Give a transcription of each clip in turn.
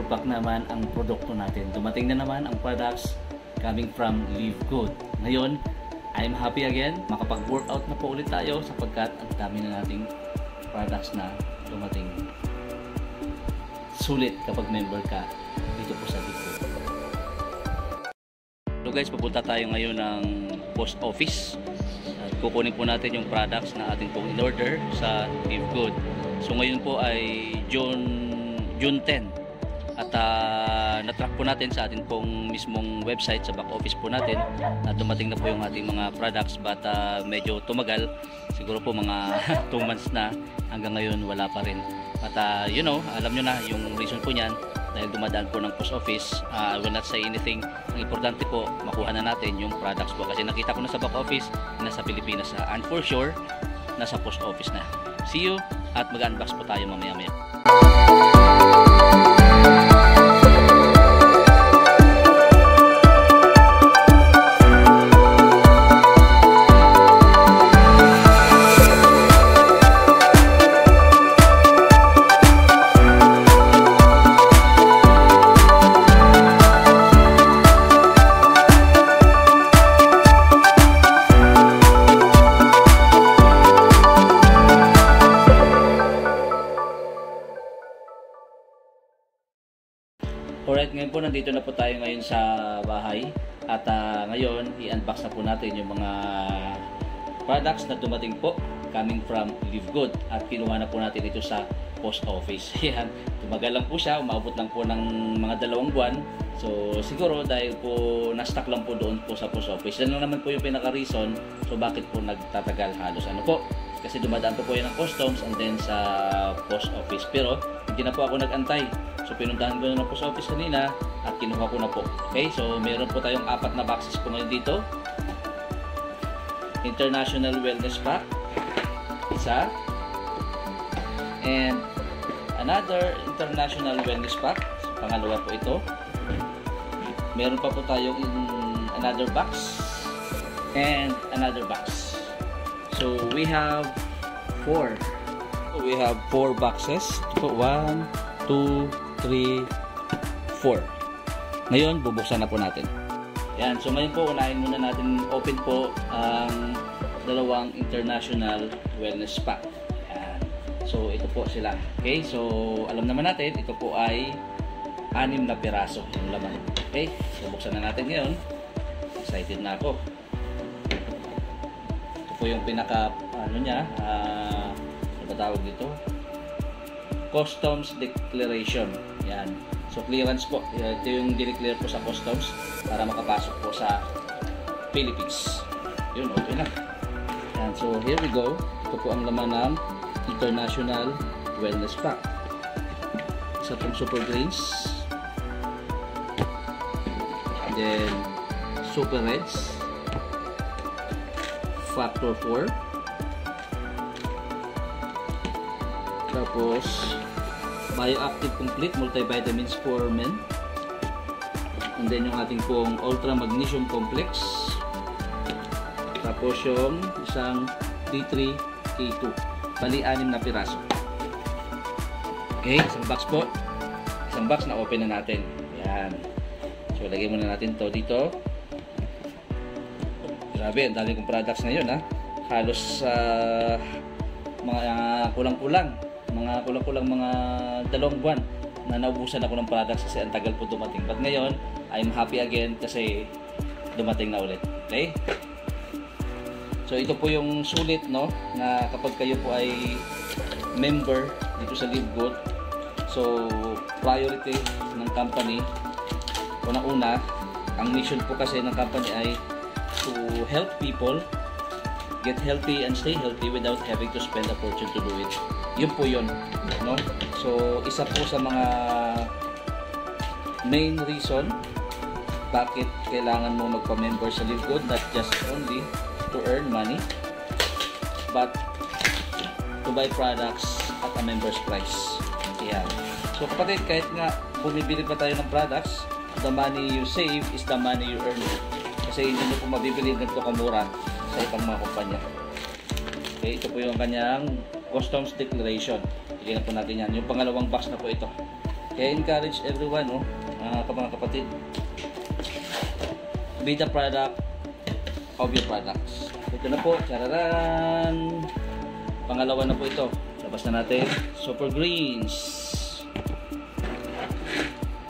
back naman ang produkto natin. Dumating na naman ang products coming from Live Good. Ngayon, I'm happy again. Makapag-workout na po ulit tayo sapagkat ang dami na nating products na dumating. Sulit kapag member ka dito po sa Live Good. So guys, pupunta tayo ngayon ng post office. At kukunin po natin yung products na ating pong in-order sa Live Good. So ngayon po ay June 10 at na-track po natin sa ating pong mismong website sa back office po natin na dumating na po yung ating mga products, but medyo tumagal, siguro po mga 2 months na, hanggang ngayon wala pa rin. At you know, alam nyo na yung reason po nyan, dahil dumadaan po ng post office. I will not say anything. Ang importante po, makuha na natin yung products po, kasi nakita ko na sa back office, nasa Pilipinas and for sure nasa post office na. See you at mag-unbox po tayo mamaya-maya. Alright, ngayon po nandito na po tayo ngayon sa bahay at ngayon i-unbox na po natin yung mga products na dumating po coming from Live Good at kinuha na po natin ito sa post office. Yan, tumagal lang po siya, umabot lang po ng mga 2 buwan. So siguro dahil po na-stock lang po doon po sa post office. Yan lang naman po yung pinaka-reason so bakit po nagtatagal halos. Ano po? Kasi dumadaan po yan ng customs and then sa post office. Pero hindi na po ako nag-antay. So pinuntahan ko na ng post office kanina at kinuha ko na po. Okay, so meron po tayong 4 na boxes po ngayon dito. International Wellness Pack, isa. And another International Wellness Pack, pangalawa po ito. Meron pa po tayong another box and another box. So we have 4. We have 4 boxes. 1, 2, 3, 4. Ngayon, bubuksan na po natin. Yan. So ngayon po, unahin muna natin open po ang 2 International Wellness Pack. Yan. So ito po sila. Okay? So alam naman natin, ito po ay 6 na piraso yung laman. Okay? So buksan na natin ngayon. Excited na ako. Ito po yung pinaka ano niya, ano ba tawag dito? Customs Declaration. Yan. So clearance po. Ito yung dineclare po sa customs para makapasok po sa Philippines. Yun, okay na. Yan. So here we go. Ito po ang laman ng International Wellness Pack. Isa pong Super Greens. And then Super Reds. Factor 4. Tapos Bioactive Complete Multivitamins for Men. And then yung ating pong Ultra Magnesium Complex. Tapos yung isang D3 K2. Bali 6 na piraso. Okay, isang box po. Isang box na open na natin. Yan. So lagay muna natin to dito. Grabe, ang dami kong products na yun ha. Halos mga kulang-kulang mga 2 buwan na naubusan ako ng products kasi ang tagal po dumating. But ngayon, I'm happy again kasi dumating na ulit. Okay? So ito po yung sulit, no, na kapag kayo po ay member dito sa Live Good, so priority ng company, unang-una, ang mission po kasi ng company ay to help people get healthy and stay healthy without having to spend a fortune to do it. Yun po yun, no? So isa po sa mga main reason bakit kailangan mo magpa-member sa Live Good, not just only to earn money but to buy products at a member's price. Yan. So kapatid, kahit nga bumibili pa tayo ng products, the money you save is the money you earn. Kasi hindi nyo po mabibili ganito kamura sa ibang mga kumpanya. Okay, ito po yung kanyang Customs Declaration. Tignan po natin yan. Yung pangalawang box na po ito. Kaya encourage everyone, no? Mga kapatid, be the product of your products. Ito na po, chararan! Pangalawa na po ito. Labas na natin. Super greens,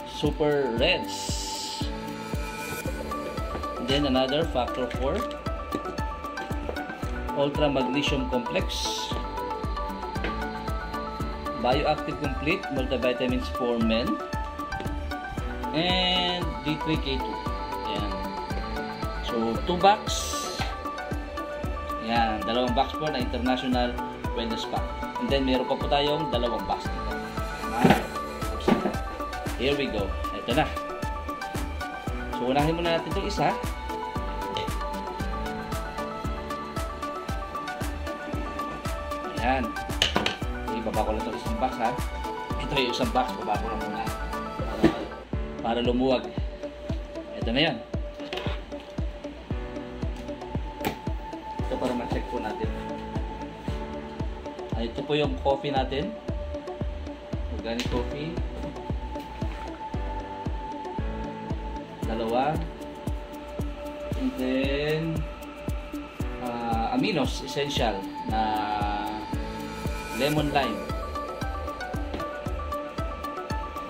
super reds, and then another factor 4 ultra magnesium complex, bioactive complete multivitamins for men, and D3K2. Ayan. So 2 box. Ayan, 2 box po na international wellness pack. And then meron pa po tayong 2 box dito. Here we go. Ito na. So unahin muna natin itong isa. Ayan. Ibaba ko lang itong isang box, ha. Ito yung isang box. Baba ko lang muna. Para lumuwag. Ito na yan. Ito para ma-check po natin. Ito po yung coffee natin. Organic coffee. 2. And then aminos essential na lemon lime.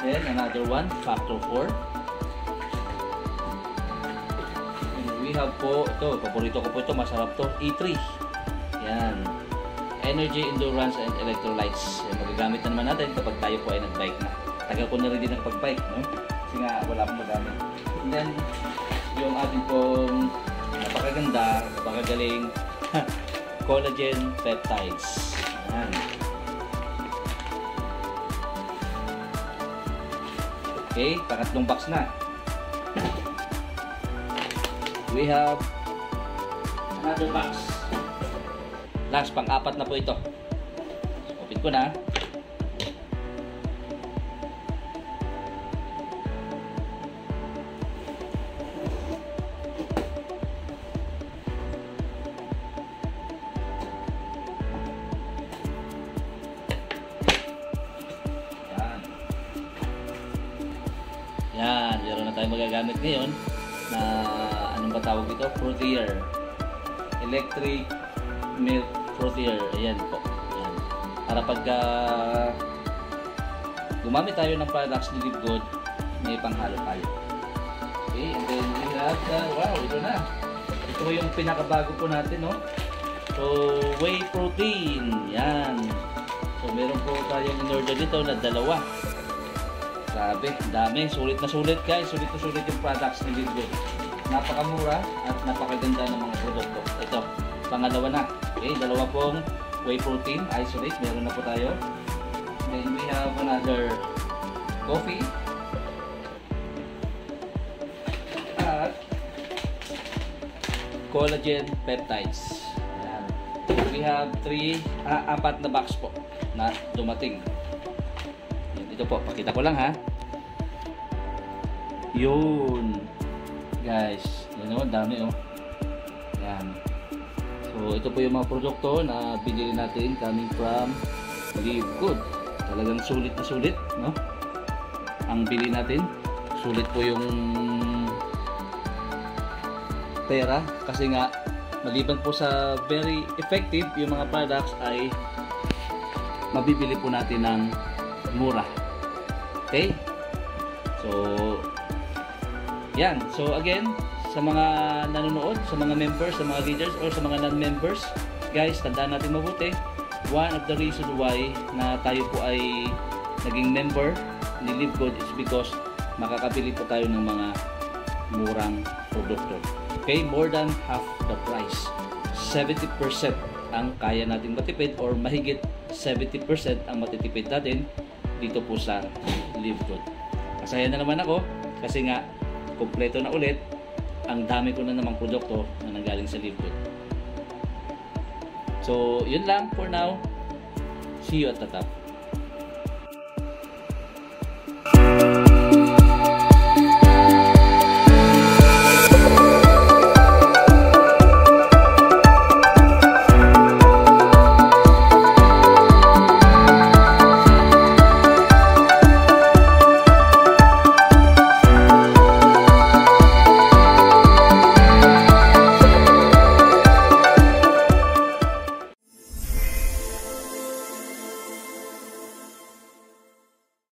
Then another one, factor 4. And we have po ito, paborito ko po ito, masarap to, E3. Yan, energy, endurance, and electrolytes. Yan, magagamit na naman natin kapag tayo po ay nag-bike na. Tagal ko na rin din nagpag-bike, no? Kasi nga wala akong magamit. And then yung ating pong napakaganda, napakagaling collagen peptides. Ayan. Okay, pangatlong box na. We have another box. Last, pang-4 na po ito. So, open ko na. Yan, meron na tayong magagamit ngayon na anong ba tawag ito? Proteer. Electric milk proteer. Ayan po. Ayan. Para pagka gumamit tayo ng products ni Live Good, may panghalo tayo. Okay, and then we have the, wow, ito na. Ito yung pinakabago po natin, no? So, whey protein. Yan. So, meron po tayong in-order dito na 2. Grabe, dami. Sulit na sulit, guys. Sulit na sulit yung products ni Live Good. Napakamura at napakaganda ng mga produkto. Ito, pangalawa na. Okay, 2 pong whey protein isolate. Meron na po tayo. Then we have another coffee. At collagen peptides. Ayan. We have 4 na box po na dumating. Ito po, pakita ko lang, ha. Yun. Guys, yun o, dami o. Yan. So, ito po yung mga produkto na binili natin coming from Live Good. Talagang sulit na sulit, no? Ang bili natin, sulit po yung pera. Kasi nga, maliban po sa very effective, yung mga products ay mabibili po natin ng mura. Okay? So, yan. So, again, sa mga nanonood, sa mga members, sa mga leaders, or sa mga non-members, guys, tandaan natin mabuti. One of the reason why na tayo po ay naging member ni Live Good is because makakabili po tayo ng mga murang produkto. Okay? More than half the price. 70% ang kaya natin matipid, or mahigit 70% ang matitipid natin dito po sa Live Good. Masaya na naman ako kasi nga kompleto na ulit. Ang dami ko na namang produkto na nanggaling sa Live Good. So, yun lang for now. See you at the top.